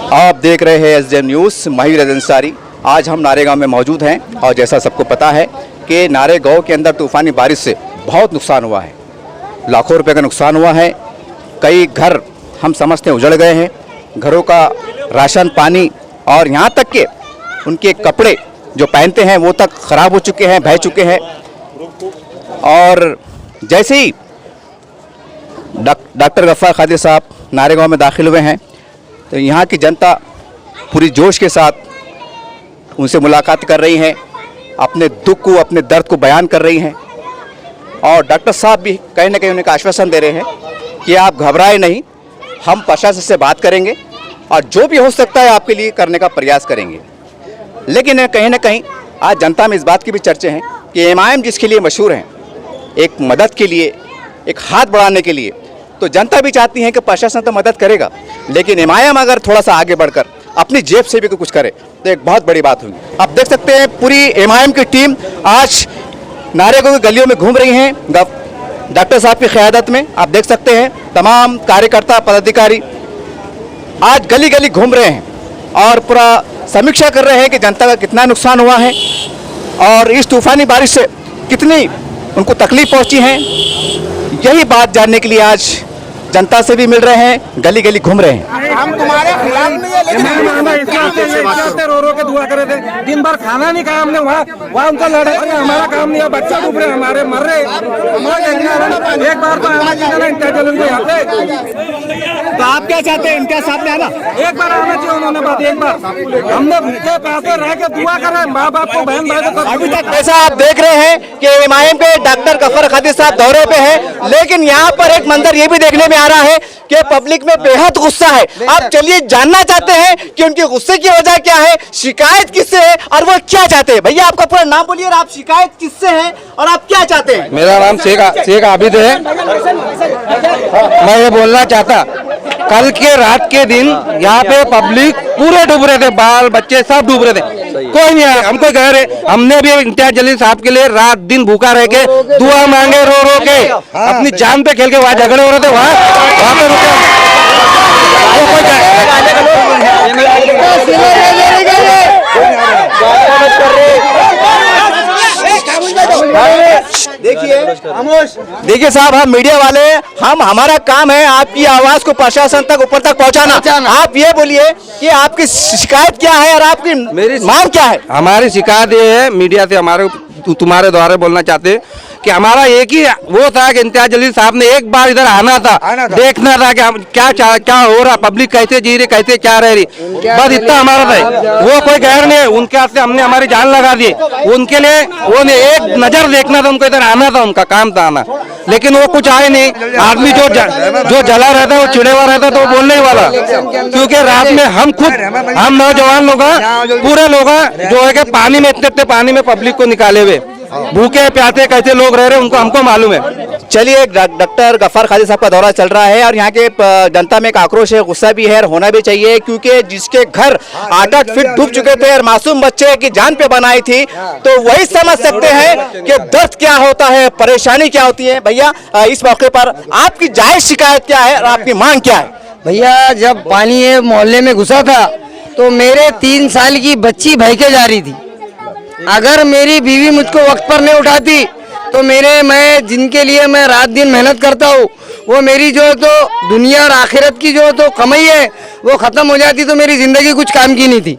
आप देख रहे हैं एसडीएम न्यूज़। महिर अंसारी। आज हम नारेगांव में मौजूद हैं और जैसा सबको पता है कि नारेगांव के अंदर तूफ़ानी बारिश से बहुत नुकसान हुआ है, लाखों रुपए का नुकसान हुआ है। कई घर हम समझते हैं उजड़ गए हैं, घरों का राशन पानी और यहाँ तक के उनके कपड़े जो पहनते हैं वो तक ख़राब हो चुके हैं, बह चुके हैं। और जैसे ही डॉक्टर गफ्फार कादरी साहब नारेगांव में दाखिल हुए हैं तो यहाँ की जनता पूरी जोश के साथ उनसे मुलाकात कर रही हैं, अपने दुख को, अपने दर्द को बयान कर रही हैं। और डॉक्टर साहब भी कहीं ना कहीं उन्हें आश्वासन दे रहे हैं कि आप घबराए नहीं, हम प्रशासन से बात करेंगे और जो भी हो सकता है आपके लिए करने का प्रयास करेंगे। लेकिन कहीं ना कहीं आज जनता में इस बात की भी चर्चा है कि एमआईएम जिसके लिए मशहूर हैं, एक मदद के लिए, एक हाथ बढ़ाने के लिए, तो जनता भी चाहती है कि प्रशासन तो मदद करेगा, लेकिन एमआईएम अगर थोड़ा सा आगे बढ़कर अपनी जेब से भी कुछ करे तो एक बहुत बड़ी बात होगी। आप देख सकते हैं पूरी एमआईएम की टीम आज नारेगांव की गलियों में घूम रही हैं डॉक्टर साहब की क़यादत में। आप देख सकते हैं तमाम कार्यकर्ता पदाधिकारी आज गली गली घूम रहे हैं और पूरा समीक्षा कर रहे हैं कि जनता का कितना नुकसान हुआ है और इस तूफ़ानी बारिश से कितनी उनको तकलीफ पहुंची है। यही बात जानने के लिए आज जनता से भी मिल रहे हैं, गली गली घूम रहे हैं। हम तुम्हारे खिलाफ नहीं है, लेकिन रो रो के दुआ करे थे। दिन भर खाना नहीं खाया हमने, वहाँ उनका लड़े, हमारा काम नहीं है। बच्चा डूब रहे, हमारे मर रहे। एक बार तो आना चाहिए इनका जलन को यहाँ पे। तो आप क्या चाहते हैं? इनका सामने आना, एक बार आना चाहिए उन्होंने बात। एक बार हमने भूखे प्यासे रह के दुआ कर रहे हैं, माँ बाप को, बहन भाई को। अभी तक ऐसा आप देख रहे हैं कि एमआईएम के डॉक्टर गफ्फार कादरी साहब दौरे पे हैं, लेकिन यहाँ पर एक मंजर ये भी देखने में आ रहा है कि पब्लिक में बेहद गुस्सा है। आप चलिए जानना चाहते हैं कि उनके गुस्से की वजह क्या है, शिकायत किससे है और वो क्या चाहते हैं। भैया आपका पूरा नाम बोलिए और आप शिकायत किससे है और आप क्या चाहते हैं? मेरा नाम शेख आबिद है। मैं ये बोलना चाहता, कल के रात के दिन यहाँ पे पब्लिक पूरे डूब रहे थे, बाल बच्चे सब डूब रहे थे, कोई नहीं आया। हमको कह रहे, हमने भी इम्तियाज जलील साहब के लिए रात दिन भूखा रह के दुआ मांगे, रो रो के अपनी जान पे खेल के वहाँ झगड़े हो रहे थे, वहाँ पे रुके। देखिए साहब, हम मीडिया वाले, हम हमारा काम है आपकी आवाज को प्रशासन तक ऊपर तक पहुंचाना। आप ये बोलिए कि आपकी शिकायत क्या है और आपकी मेरी मांग क्या है? हमारी शिकायत ये है, मीडिया से हमारे तुम्हारे द्वारा बोलना चाहते हैं कि हमारा एक ही वो था कि इम्तियाज जलील साहब ने एक बार इधर आना था, देखना था कि हम क्या हो रहा, पब्लिक कैसे जी रही, कैसे क्या रह रही, बस इतना हमारा था। वो कोई गैर नहीं, उनके हाथ से हमने हमारी जान लगा दी। उनके लिए वो एक नजर देखना था, उनको इधर आना था, उनका काम था आना, लेकिन वो कुछ आए नहीं। आदमी जो जला रहता है वो चिड़े हुआ रहता है, तो वो बोलने ही वाला, क्योंकि रात में हम नौजवान लोग पूरे लोग जो है कि पानी में इतने पानी में पब्लिक को निकाले हुए, भूखे प्यासे कैसे लोग रह रहे हैं उनको हमको मालूम है। चलिए, डॉक्टर गफ्फार कादरी साहब का दौरा चल रहा है और यहाँ के जनता में एक आक्रोश है, गुस्सा भी है और होना भी चाहिए, क्योंकि जिसके घर 8-8 फीट डूब चुके थे और मासूम बच्चे की जान पे बनाई थी, तो वही समझ सकते हैं कि दर्द क्या होता है, परेशानी क्या होती है। भैया, इस मौके पर आपकी जायज शिकायत क्या है और आपकी मांग क्या है? भैया, जब पानी ये मोहल्ले में घुसा था तो मेरे 3 साल की बच्ची बह के जा रही थी। अगर मेरी बीवी मुझको वक्त पर नहीं उठाती तो मैं जिनके लिए मैं रात दिन मेहनत करता हूँ, वो मेरी जो है तो दुनिया और आखिरत की जो है तो कमाई है वो खत्म हो जाती, तो मेरी जिंदगी कुछ काम की नहीं थी।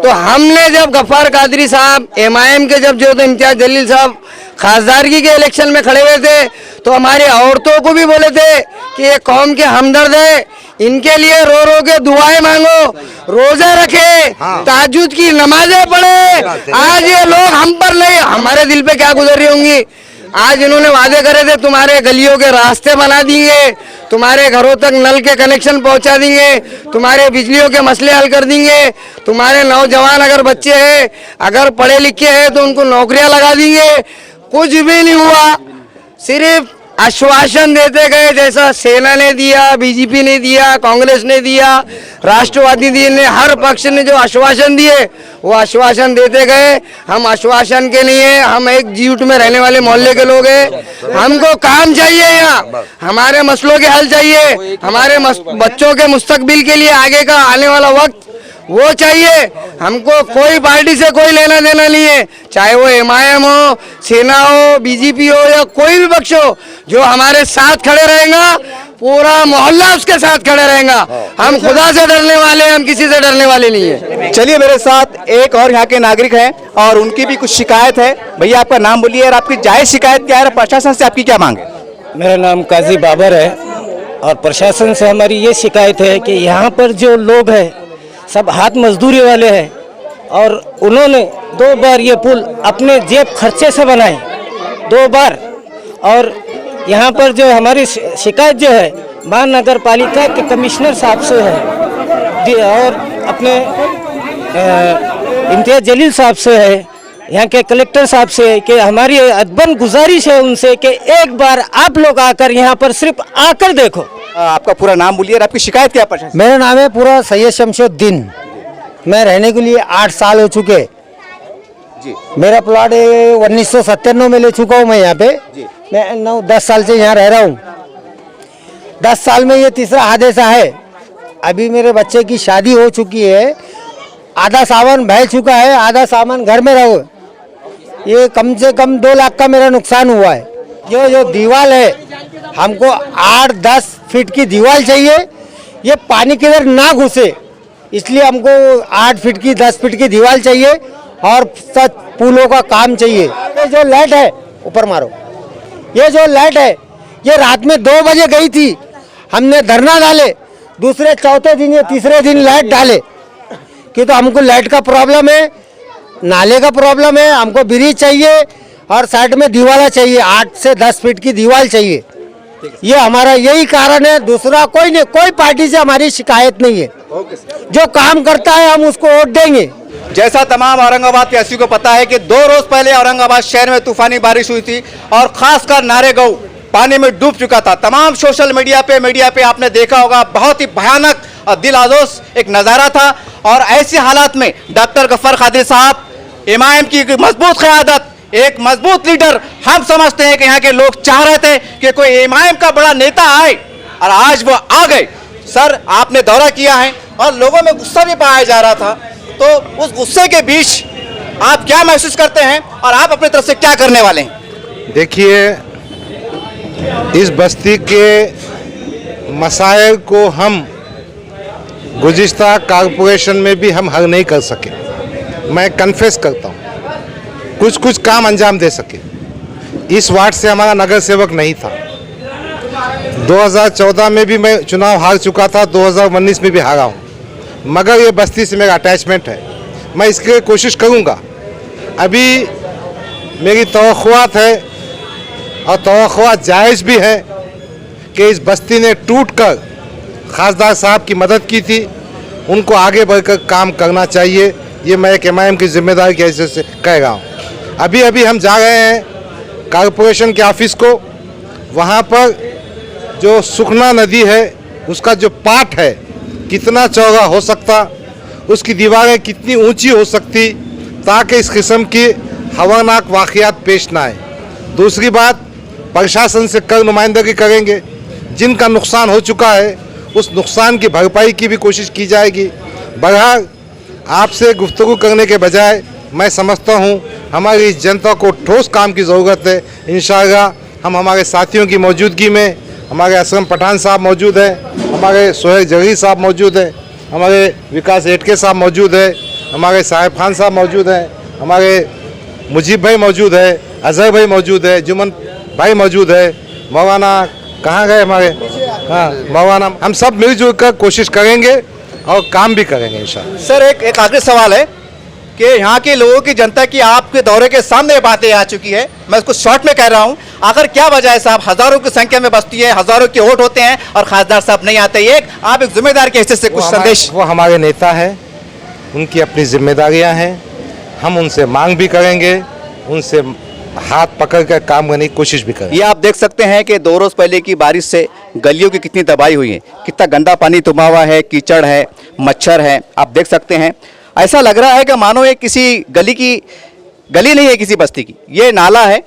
तो हमने जब गफ्फार कादरी साहब एमआईएम के जब जो तो इम्तियाज जलील साहब खासदारगी के इलेक्शन में खड़े हुए थे, तो हमारी औरतों को भी बोले थे कि ये कौम के हमदर्द है, इनके लिए रो रो के दुआएं मांगो, रोजा रखे, ताजुद की नमाजें पढ़े। आज ये लोग हम पर नहीं, हमारे दिल पे क्या गुजर रही होंगी। आज इन्होंने वादे करे थे, तुम्हारे गलियों के रास्ते बना देंगे, तुम्हारे घरों तक नल के कनेक्शन पहुंचा देंगे, तुम्हारे बिजलियों के मसले हल कर देंगे, तुम्हारे नौजवान अगर बच्चे हैं, अगर पढ़े लिखे हैं तो उनको नौकरियां लगा देंगे। कुछ भी नहीं हुआ। सिर्फ आश्वासन देते गए, जैसा सेना ने दिया, बीजेपी ने दिया, कांग्रेस ने दिया, राष्ट्रवादी ने, हर पक्ष ने जो आश्वासन दिए वो आश्वासन देते गए। हम आश्वासन के लिए, हम एकजुट में रहने वाले मोहल्ले के लोग हैं। हमको काम चाहिए, यहाँ हमारे मसलों के हल चाहिए, हमारे बच्चों के मुस्तकबिल के लिए आगे का आने वाला वक्त वो चाहिए। हमको कोई पार्टी से कोई लेना देना नहीं है, चाहे वो MIM हो, सेना हो, बीजेपी हो या कोई भी पक्ष हो, जो हमारे साथ खड़े रहेगा पूरा मोहल्ला उसके साथ खड़े रहेगा। हम खुदा से डरने वाले हैं, हम किसी से डरने वाले नहीं है। चलिए, मेरे साथ एक और यहाँ के नागरिक हैं और उनकी भी कुछ शिकायत है। भैया, आपका नाम बोलिए और आपकी जायज शिकायत क्या है, प्रशासन से आपकी क्या मांग है? मेरा नाम काजी बाबर है और प्रशासन से हमारी ये शिकायत है कि यहाँ पर जो लोग हैं सब हाथ मजदूरी वाले हैं और उन्होंने 2 बार ये पुल अपने जेब खर्चे से बनाए, 2 बार। और यहाँ पर जो हमारी शिकायत जो है महानगर पालिका के कमिश्नर साहब से है और अपने इम्तियाज जलील साहब से है, यहाँ के कलेक्टर साहब से है कि हमारी अदबन गुजारिश है उनसे कि एक बार आप लोग आकर यहाँ पर सिर्फ आकर देखो। आपका पूरा नाम बोलिए और आपकी शिकायत क्या है प्रशासन? मेरा नाम है पूरा सैयद शमशुद्दीन। मैं रहने के लिए 8 साल हो चुके जी। मेरा प्लॉट 1997 में ले चुका हूँ मैं यहाँ पे। मैं 9-10 साल से यहाँ रह रहा हूँ। 10 साल में ये तीसरा हादसा है। अभी मेरे बच्चे की शादी हो चुकी है, आधा सामान बह चुका है, आधा सामान घर में रहो। ये कम से कम 2 लाख का मेरा नुकसान हुआ है। जो दीवार है, हमको 8-10 फीट की दीवार चाहिए, ये पानी किधर ना घुसे, इसलिए हमको 8 फीट की 10 फीट की दीवार चाहिए और सच पुलों का काम चाहिए। ये जो लाइट है, ऊपर मारो, ये जो लाइट है ये रात में 2 बजे गई थी। हमने धरना डाले, दूसरे चौथे दिन या तीसरे दिन लाइट डाले कि तो हमको लाइट का प्रॉब्लम है, नाले का प्रॉब्लम है, हमको ब्रिज चाहिए और साइड में दीवार चाहिए, 8 से 10 फीट की दीवार चाहिए। ये हमारा यही कारण है, दूसरा कोई नहीं। कोई पार्टी से हमारी शिकायत नहीं है। जो काम करता है हम उसको वोट देंगे। जैसा तमाम औरंगाबाद वासियों को पता है कि 2 रोज पहले औरंगाबाद शहर में तूफानी बारिश हुई थी और खासकर नारेगांव पानी में डूब चुका था। तमाम सोशल मीडिया पे आपने देखा होगा, बहुत ही भयानक और दिल आज़ोज़ एक नज़ारा था। और ऐसे हालात में डॉक्टर गफ्फार कादरी साहब, MIM की मजबूत क़यादत, एक मजबूत लीडर, हम समझते हैं कि यहाँ के लोग चाह रहे थे कि कोई MIM का बड़ा नेता आए और आज वो आ गए। सर, आपने दौरा किया है और लोगों में गुस्सा भी पाया जा रहा था, तो उस गुस्से के बीच आप क्या महसूस करते हैं और आप अपनी तरफ से क्या करने वाले हैं? देखिए, इस बस्ती के मसाइल को हम गुज़िश्ता कॉरपोरेशन में भी हम हल नहीं कर सके। मैं कन्फेस करता हूँ, कुछ काम अंजाम दे सके। इस वार्ड से हमारा नगर सेवक नहीं था। 2014 में भी मैं चुनाव हार चुका था, 2019 में भी हारा हूँ, मगर ये बस्ती से मेरा अटैचमेंट है। मैं इसके लिए कोशिश करूँगा। अभी मेरी तवक्कुआत है और तवक्कुआत जायज़ भी है कि इस बस्ती ने टूटकर खासदार साहब की मदद की थी, उनको आगे बढ़कर काम करना चाहिए। ये मैं एक MIM की जिम्मेदारी की हैसियत से कह रहा हूँ। अभी हम जा रहे हैं कॉरपोरेशन के ऑफिस को। वहाँ पर जो सुखना नदी है उसका जो पाट है कितना चौड़ा हो सकता, उसकी दीवारें कितनी ऊंची हो सकती, ताकि इस किस्म की हवानाक वाक़यात पेश ना आए। दूसरी बात, प्रशासन से कर नुमाइंदगी करेंगे। जिनका नुकसान हो चुका है उस नुकसान की भरपाई की भी कोशिश की जाएगी। बहरहाल, आपसे गुफ्तगू करने के बजाय मैं समझता हूँ हमारी इस जनता को ठोस काम की ज़रूरत है। इंशाअल्लाह हम हमारे साथियों की मौजूदगी में, हमारे असलम पठान साहब मौजूद हैं, हमारे सोहेल जगीर साहब मौजूद हैं, हमारे विकास एटके साहब मौजूद है, हमारे साहिब खान साहब मौजूद हैं, हमारे मुजीब भाई मौजूद है, अजहर भाई मौजूद है, जुमन भाई मौजूद है, मौलाना कहाँ गए हमारे, हाँ मौलाना, हम सब मिलजुल कर कोशिश करेंगे और काम भी करेंगे इंशाअल्लाह। सर, एक आखिरी सवाल है कि यहाँ के लोगों की, जनता की आपके दौरे के सामने बातें आ चुकी है, मैं इसको शॉर्ट में कह रहा हूँ, आखिर क्या वजह है साहब? हज़ारों की संख्या में बस्ती है, हज़ारों के वोट होते हैं और खासदार साहब नहीं आते। आप एक जिम्मेदार के हिस्से से कुछ संदेश। वो हमारे नेता है, उनकी अपनी जिम्मेदारियाँ हैं, हम उनसे मांग भी करेंगे, उनसे हाथ पकड़ कर काम करने की कोशिश भी करें। ये आप देख सकते हैं कि 2 रोज पहले की बारिश से गलियों की कितनी तबाही हुई है, कितना गंदा पानी तुमा हुआ है, कीचड़ है, मच्छर है, आप देख सकते हैं। ऐसा लग रहा है कि मानो ये किसी गली नहीं है, किसी बस्ती की, ये नाला है,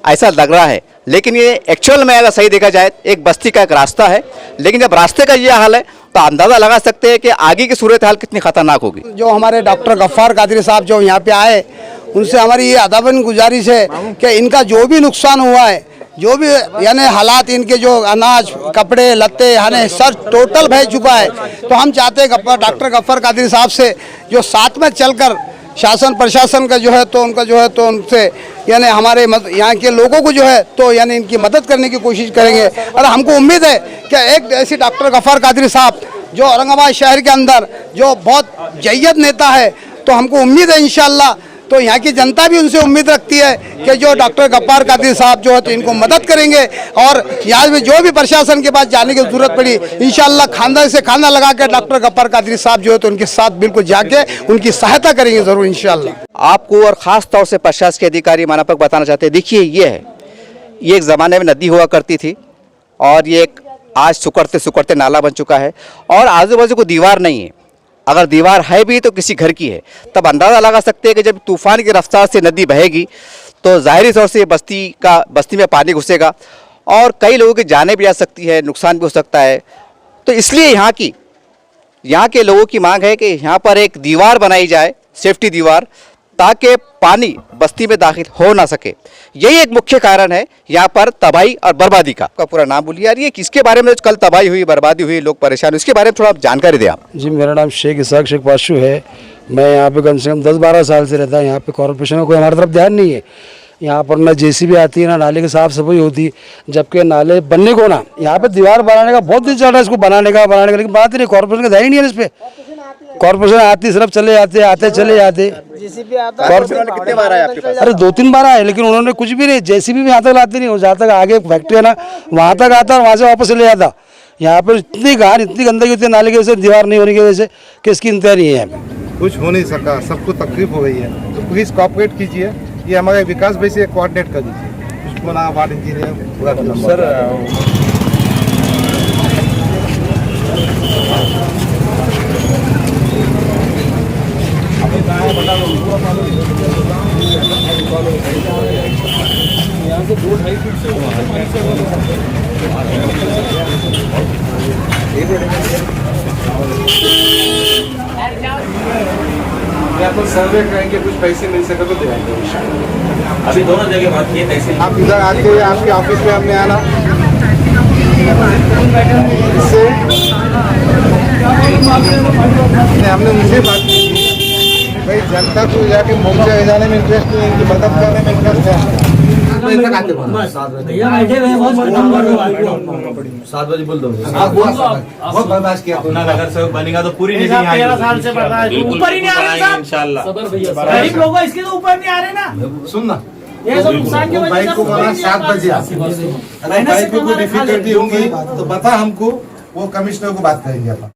ऐसा लग रहा है। लेकिन ये एक्चुअल में अगर सही देखा जाए एक बस्ती का एक रास्ता है, लेकिन जब रास्ते का ये हाल है तो अंदाज़ा लगा सकते हैं कि आगे की सूरत हाल कितनी खतरनाक होगी। जो हमारे डॉक्टर गफ्फार कादरी साहब जो यहाँ पे आए, उनसे हमारी ये अदबन गुजारिश है कि इनका जो भी नुकसान हुआ है, जो भी यानी हालात इनके जो अनाज कपड़े लत्ते यानी सर टोटल बह चुका है, तो हम चाहते हैं डॉक्टर गफ्फार कादरी साहब से जो साथ में चलकर शासन प्रशासन का जो है तो उनका जो है तो उनसे यानी हमारे यहाँ के लोगों को जो है तो यानी इनकी मदद करने की कोशिश करेंगे। और हमको उम्मीद है कि एक ऐसी डॉक्टर गफ्फार कादरी साहब जो औरंगाबाद शहर के अंदर जो बहुत जय्यद नेता है, तो हमको उम्मीद है इंशाल्लाह, तो यहाँ की जनता भी उनसे उम्मीद रखती है कि जो डॉक्टर गफ्फार कादरी साहब जो है तो इनको मदद करेंगे। और यहाँ में जो भी प्रशासन के पास जाने की जरूरत पड़ी, इंशाल्लाह खाना से खाना लगा के डॉक्टर गफ्फार कादरी साहब जो है तो उनके साथ बिल्कुल जाके उनकी सहायता करेंगे ज़रूर इंशाल्लाह। आपको और ख़ास तौर से प्रशासन के अधिकारी मानापक बताना चाहते हैं, देखिए ये एक ज़माने में नदी हुआ करती थी और ये एक आज सुकड़ते सुकड़ते नाला बन चुका है और आजू बाजू को दीवार नहीं है। अगर दीवार है भी तो किसी घर की है। तब अंदाज़ा लगा सकते हैं कि जब तूफान की रफ्तार से नदी बहेगी तो ज़ाहिरी तौर से बस्ती में पानी घुसेगा और कई लोगों की जानें भी जा सकती है, नुकसान भी हो सकता है। तो इसलिए यहाँ के लोगों की मांग है कि यहाँ पर एक दीवार बनाई जाए, सेफ्टी दीवार, ताकि पानी बस्ती में दाखिल हो ना सके। यही एक मुख्य कारण है यहाँ पर तबाही और बर्बादी का। आपका पूरा नाम बोलिए यार, ये किसके बारे में कल तबाही हुई, बर्बादी हुई, लोग परेशान, इसके बारे में थोड़ा जानकारी दें आप। जी, मेरा नाम शेख इसाक शेख पाशू है। मैं यहाँ पे कम से कम 10-12 साल से रहता हूँ। यहाँ पे कॉर्पोरेशन का कोई हमारी तरफ ध्यान नहीं है। यहाँ पर ना जेसीबी आती है, ना नाले की साफ सफाई होती, जबकि नाले बनने को ना यहाँ पे दीवार बनाने का बहुत दिन चल रहा है, इसको बनाने का, लेकिन बनाते नहीं। कॉर्पोरेशन का ध्यान ही नहीं है इस पे। कॉर्पोरेशन आती सिर्फ चले आते चले जाते। कितने बार आए आपके पास? अरे 2-3 बार आए, लेकिन उन्होंने कुछ भी नहीं, जेसीबी भी यहाँ तक लाती नहीं। जहाँ तक आगे फैक्ट्री है ना वहाँ तक आता और वहाँ से वापस चले जाता। यहाँ पर इतनी गंदगी होती है नाले की वजह से, दीवार नहीं होने की वजह से, कि इसकी इंतजार नहीं है यहाँ पे। कुछ हो नहीं सका, सबको तकलीफ हो गई है, तो प्लीज़ कोऑपरेट कीजिए। ये हमारे विकास भाई से कोऑर्डिनेट कर दीजिए। उसको ना वार्ड इंजीनियर पूरा सर या तो सर्वे करेंगे, कुछ पैसे मिल सके तो देंगे। अभी दोनों जगह बात की है। आप इधर आके आपके ऑफिस में हमने आना, इससे हमने उनसे बात की भाई जनता को जाके मोर्चा ले जाने में इंटरेस्ट नहीं है, इनकी मदद करने में इंटरेस्ट है। 7 बजे बोल दो। बहुत बर्दाश्त किया अपना नगर सेवक बनेगा तो पूरी निधि यहाँ 13 साल से बढ़ा है, ऊपर ही नहीं आ रहे इंशाल्लाह। गरीब लोग इसके तो ऊपर नहीं आ रहे ना। सुन ना, ये सब नुकसान की वजह बाइक को बोला 7 बजे अगर बाइक को डिफिकल्टी होंगी तो बता हमको, वो कमिश्नर को बात करेंगे अपन।